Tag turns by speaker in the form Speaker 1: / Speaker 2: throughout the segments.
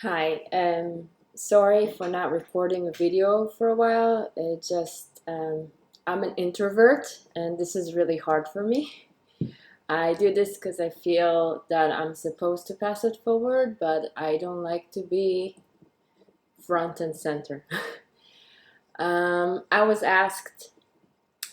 Speaker 1: Hi, sorry for not recording a video for a while. I'm an introvert and this is really hard for me. I do this because I feel that I'm supposed to pass it forward, but I don't like to be front and center. I was asked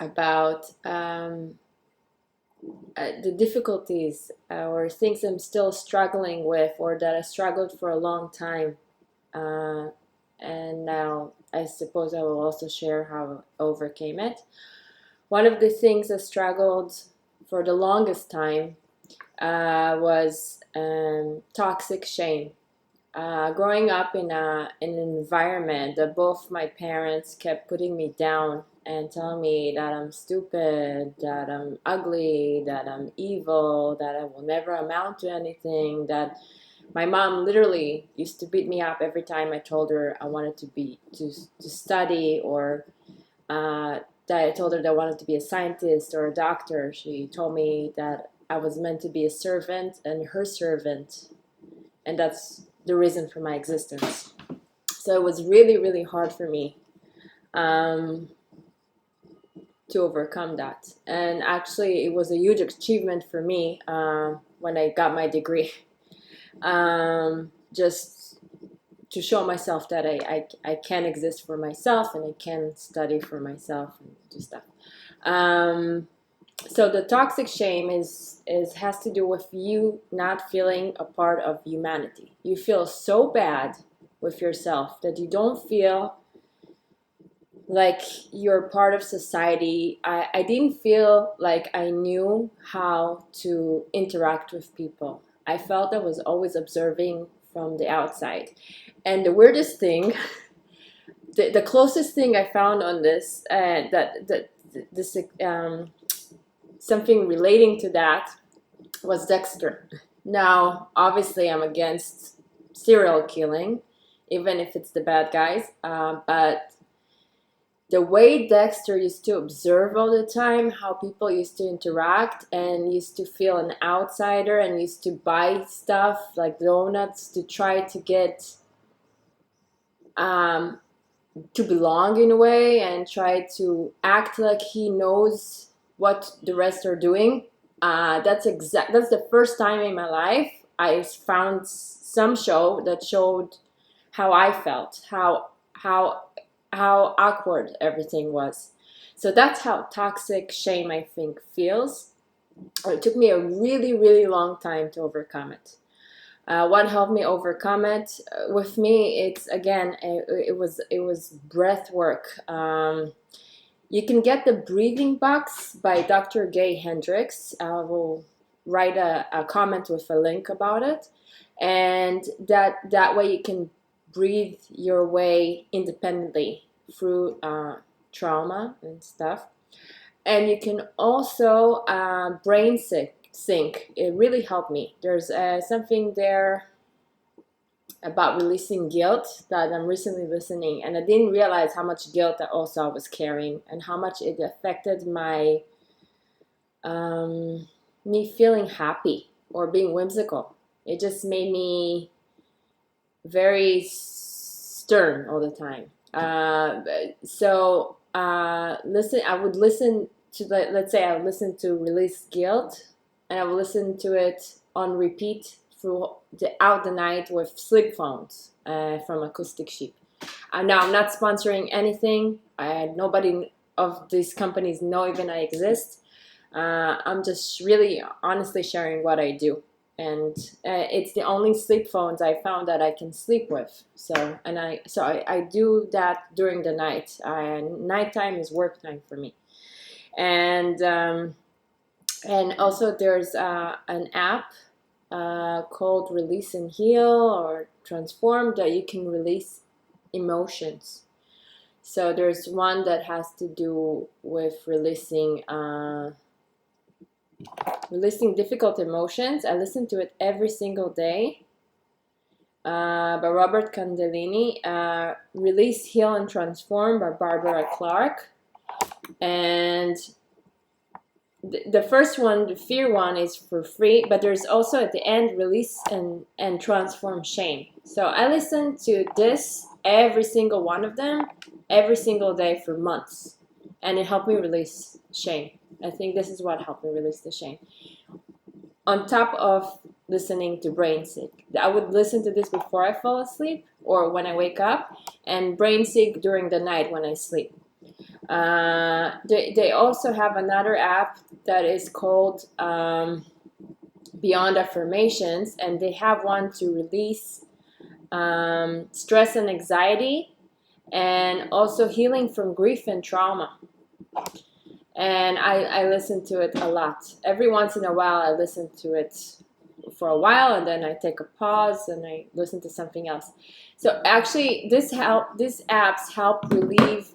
Speaker 1: about the difficulties or things I'm still struggling with or that I struggled for a long time. Uh, and now I suppose I will also share how I overcame it. One of the things I struggled for the longest time was toxic shame. Growing up in an environment that both my parents kept putting me down and telling me that I'm stupid, that I'm ugly, that I'm evil, that I will never amount to anything, that my mom literally used to beat me up every time I told her I wanted to study, or that I told her that I wanted to be a scientist or a doctor. She told me that I was meant to be a servant and her servant, and that's the reason for my existence. So it was really, really hard for me um, to overcome that. And actually, it was a huge achievement for me when I got my degree. Just to show myself that I can exist for myself and I can study for myself and do stuff. Um, so the toxic shame is has to do with you not feeling a part of humanity. You feel so bad with yourself that you don't feel like you're part of society. I didn't feel like I knew how to interact with people. I felt I was always observing from the outside. And the weirdest thing, the closest thing I found on this, this something relating to that was Dexter. Now, obviously, I'm against serial killing, even if it's the bad guys. But the way Dexter used to observe all the time, how people used to interact and used to feel an outsider and used to buy stuff like donuts to try to get um, to belong in a way and try to act like he knows what the rest are doing. That's the first time in my life I found some show that showed how I felt, how awkward everything was. So that's how toxic shame I think feels. It took me a really, really long time to overcome it. What helped me overcome it with me, it's again, it was breath work. You can get the breathing box by Dr. Gay Hendricks. I will write a comment with a link about it, and that way you can breathe your way independently through trauma and stuff. And you can also brain sync. It really helped me. There's something there about releasing guilt that I'm recently listening, and I didn't realize how much guilt that also I was carrying and how much it affected my me feeling happy or being whimsical. It just made me very stern all the time. Listen. I would listen to let's say I would listen to Release Guilt, and I would listen to it on repeat throughout the night with sleep phones from Acoustic Sheep. Now I'm not sponsoring anything. Nobody of these companies know even I exist. I'm just really honestly sharing what I do, and it's the only sleep phones I found that I can sleep with. So I do that during the night. Nighttime is work time for me, and also there's an app called Release and Heal or Transform that you can release emotions. So there's one that has to do with releasing difficult emotions. I listen to it every single day by Robert Candelini. Release, Heal, and Transform by Barbara Clark. And the first one, the fear one, is for free, but there's also at the end release and transform shame. So I listened to this, every single one of them, every single day for months, and it helped me release shame. I think this is what helped me release the shame. On top of listening to Brain Sick, I would listen to this before I fall asleep or when I wake up, and Brain Sick during the night when I sleep. They also have another app that is called Beyond Affirmations, and they have one to release stress and anxiety, and also healing from grief and trauma. And I listen to it a lot. Every once in a while I listen to it for a while, and then I take a pause and I listen to something else. So actually these apps help relieve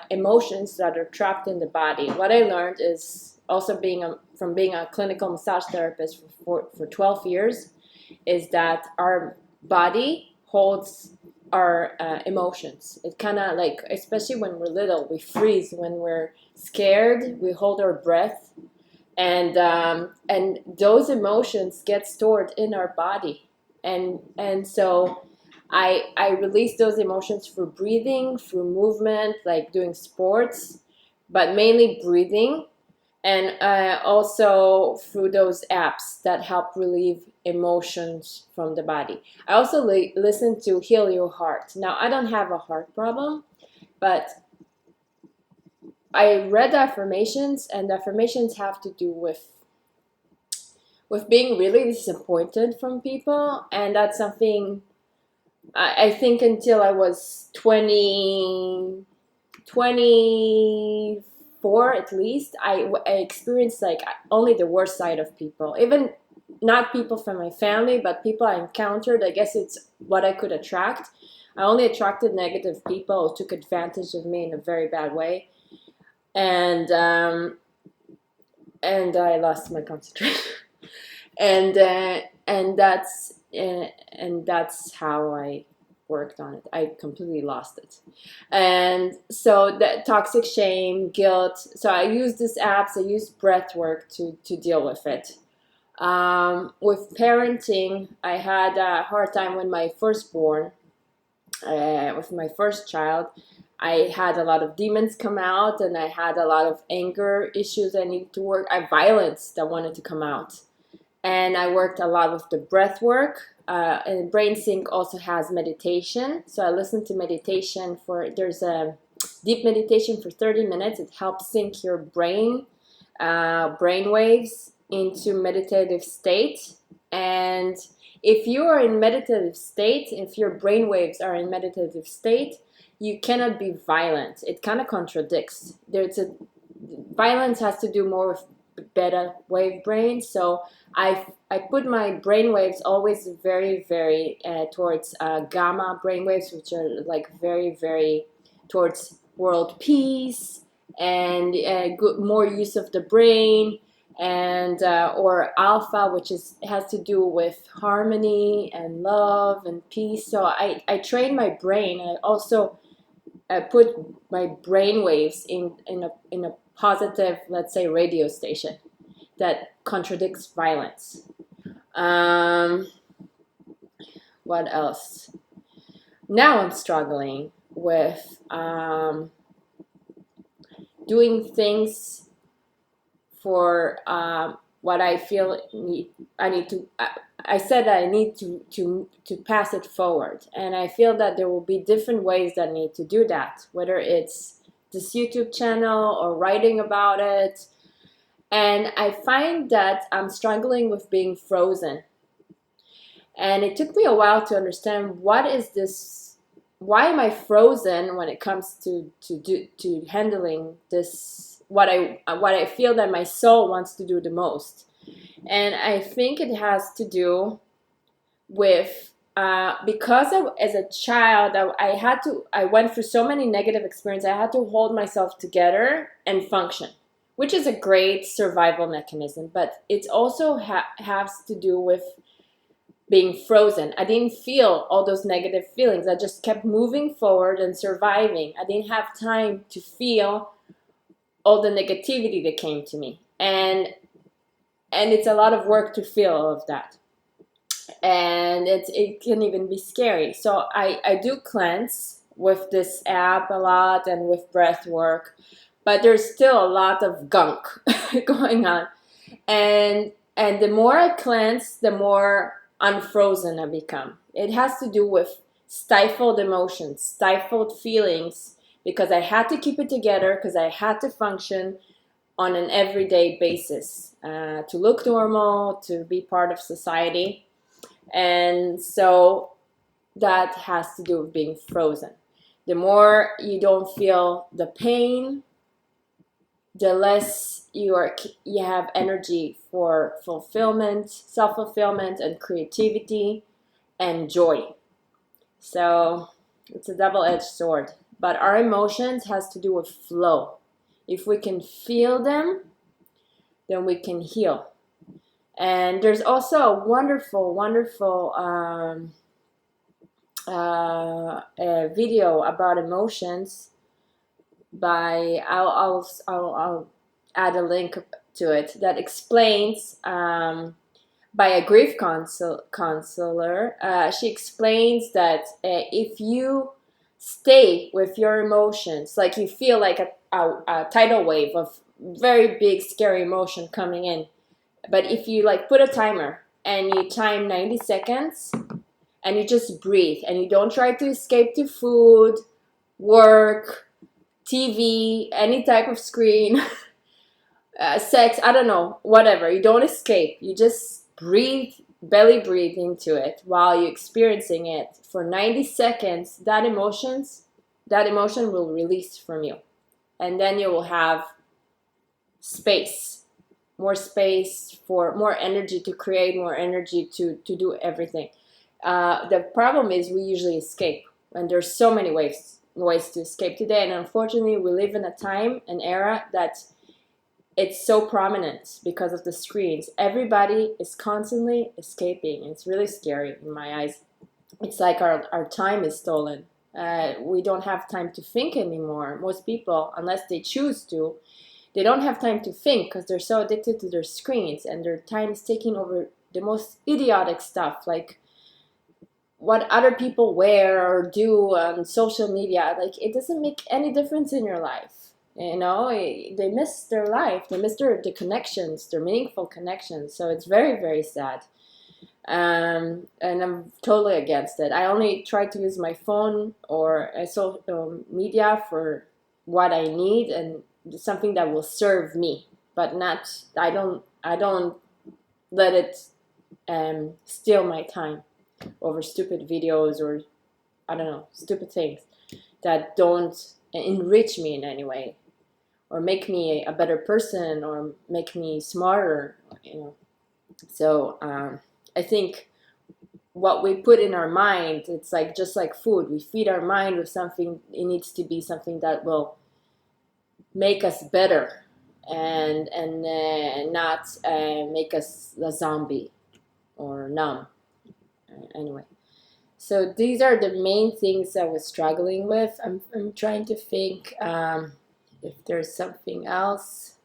Speaker 1: emotions that are trapped in the body. What I learned is also from being a clinical massage therapist for 12 years is that our body holds our emotions. It kind of like, especially when we're little, we freeze. When we're scared, we hold our breath, and those emotions get stored in our body, and so I release those emotions through breathing, through movement, like doing sports, but mainly breathing, and also through those apps that help relieve emotions from the body. I also listen to Heal Your Heart. Now, I don't have a heart problem, but I read affirmations, and the affirmations have to do with being really disappointed from people, and that's something I think until I was 24 at least, I experienced like only the worst side of people. Even not people from my family, but people I encountered. I guess it's what I could attract. I only attracted negative people who took advantage of me in a very bad way, and I lost my concentration, and that's how I worked on it. I completely lost it. And so that toxic shame, guilt. So I use these apps, I use breath work to deal with it. With parenting, I had a hard time when my firstborn, with my first child. I had a lot of demons come out, and I had a lot of anger issues I needed to work. I violence that wanted to come out. And I worked a lot with the breath work. And Brain Sync also has meditation. So I listen to meditation there's a deep meditation for 30 minutes. It helps sync your brain waves into meditative state. And if you are in meditative state, if your brain waves are in meditative state, you cannot be violent. It kind of contradicts. Violence has to do more with beta wave brain. So I put my brain waves always very, very towards gamma brain waves, which are like very, very towards world peace and more use of the brain, and or alpha, which has to do with harmony and love and peace. So I train my brain. I also put my brain waves in a positive, let's say, radio station that contradicts violence. What else? Now I'm struggling with doing things for what I feel I need to. I said I need to pass it forward, and I feel that there will be different ways that I need to do that, whether it's this YouTube channel or writing about it. And I find that I'm struggling with being frozen. And it took me a while to understand what is this, why am I frozen when it comes to handling this, what I feel that my soul wants to do the most. And I think it has to do with because as a child I went through so many negative experiences. I had to hold myself together and function, which is a great survival mechanism, but it also has to do with being frozen. I didn't feel all those negative feelings. I just kept moving forward and surviving. I didn't have time to feel all the negativity that came to me. and it's a lot of work to feel all of that, and it can even be scary. So I do cleanse with this app a lot and with breath work, but there's still a lot of gunk going on, and the more I cleanse, the more unfrozen I become. It has to do with stifled emotions, stifled feelings, because I had to keep it together, because I had to function on an everyday basis, to look normal, to be part of society. And so that has to do with being frozen. The more you don't feel the pain, the less you have energy for fulfillment, self-fulfillment, and creativity and joy. So it's a double-edged sword. But our emotions has to do with flow. If we can feel them, then we can heal. And there's also a wonderful, wonderful a video about emotions by I'll add a link to it that explains, by a grief counselor. She explains that if you stay with your emotions, like you feel like a tidal wave of very big scary emotion coming in, but if you like put a timer and you time 90 seconds and you just breathe and you don't try to escape to food, work, TV, any type of screen, sex, I don't know, whatever. You don't escape. You just breathe, belly breathe into it while you're experiencing it for 90 seconds. That emotion will release from you. And then you will have space, more space for more energy to create, more energy to do everything. The problem is we usually escape, and there's so many ways to escape today, and unfortunately we live in a time, an era that it's so prominent because of the screens. Everybody is constantly escaping. It's really scary in my eyes. It's like our time is stolen. We don't have time to think anymore. Most people, unless they choose to, they don't have time to think because they're so addicted to their screens, and their time is taking over the most idiotic stuff, like what other people wear or do on social media. Like, it doesn't make any difference in your life. You know, they miss their life. They miss the connections, their meaningful connections. So it's very, very sad. And I'm totally against it. I only try to use my phone or social media for what I need and something that will serve me, but not. I don't let it steal my time over stupid videos or, I don't know, stupid things that don't enrich me in any way or make me a better person or make me smarter, you know. So I think what we put in our mind, it's like just like food. We feed our mind with something. It needs to be something that will make us better and not make us a zombie or numb. Anyway, so these are the main things I was struggling with. I'm trying to think if there's something else.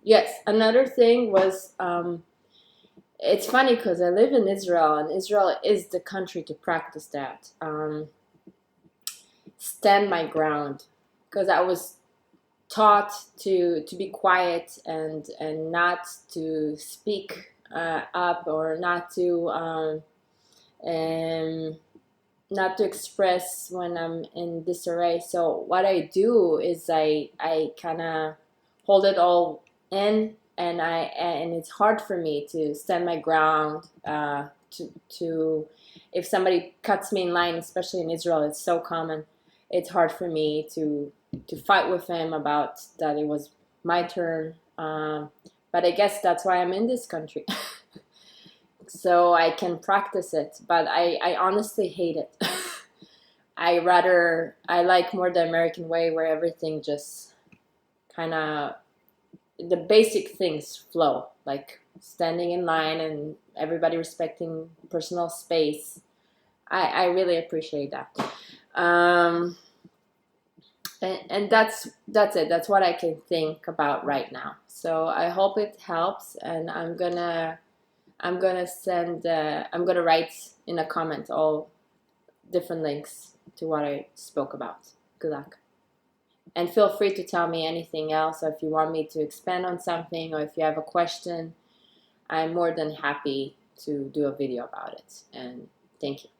Speaker 1: Yes, another thing was, it's funny because I live in Israel, and Israel is the country to practice that. Stand my ground, because I was taught to be quiet and not to speak up, or not to express when I'm in disarray. So what I do is I kind of hold it all in, and it's hard for me to stand my ground. To if somebody cuts me in line, especially in Israel, it's so common. It's hard for me to fight with him about that. It was my turn, but I guess that's why I'm in this country. So I can practice it, but I honestly hate it. I like more the American way, where everything just kind of, the basic things flow, like standing in line and everybody respecting personal space. I really appreciate that. And that's it. That's what I can think about right now. So I hope it helps, and I'm gonna write in a comment all different links to what I spoke about. Good luck. And feel free to tell me anything else, or if you want me to expand on something, or if you have a question, I'm more than happy to do a video about it. And thank you.